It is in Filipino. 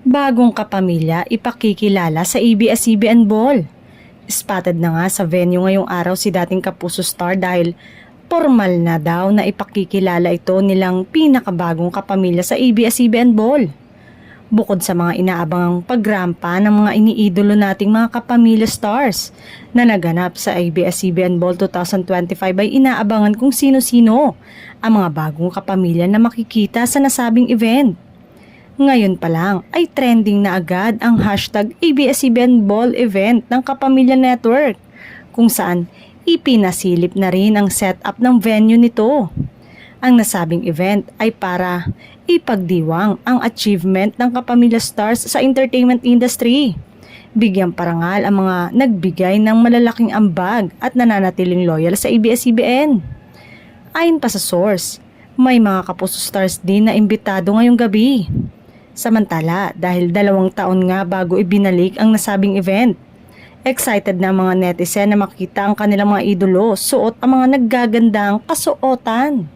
Bagong kapamilya ipakikilala sa ABS-CBN Ball. Spotted na nga sa venue ngayong araw si dating Kapuso star dahil formal na daw na ipakikilala ito nilang pinakabagong kapamilya sa ABS-CBN Ball. Bukod sa mga inaabangang pagrampa ng mga iniidolo nating mga kapamilya stars na naganap sa ABS-CBN Ball 2025 ay inaabangan kung sino-sino ang mga bagong kapamilya na makikita sa nasabing event. Ngayon pa lang ay trending na agad ang hashtag ABS-CBN Ball event ng Kapamilya Network kung saan ipinasilip na rin ang setup ng venue nito. Ang nasabing event ay para ipagdiwang ang achievement ng Kapamilya Stars sa entertainment industry. Bigyang parangal ang mga nagbigay ng malalaking ambag at nananatiling loyal sa ABS-CBN. Ayon pa sa source, may mga Kapuso stars din na imbitado ngayong gabi. Samantala, dahil 2 taon nga bago ibinalik ang nasabing event, excited na mga netizen na makita ang kanilang mga idolo suot ang mga naggagandang kasuotan.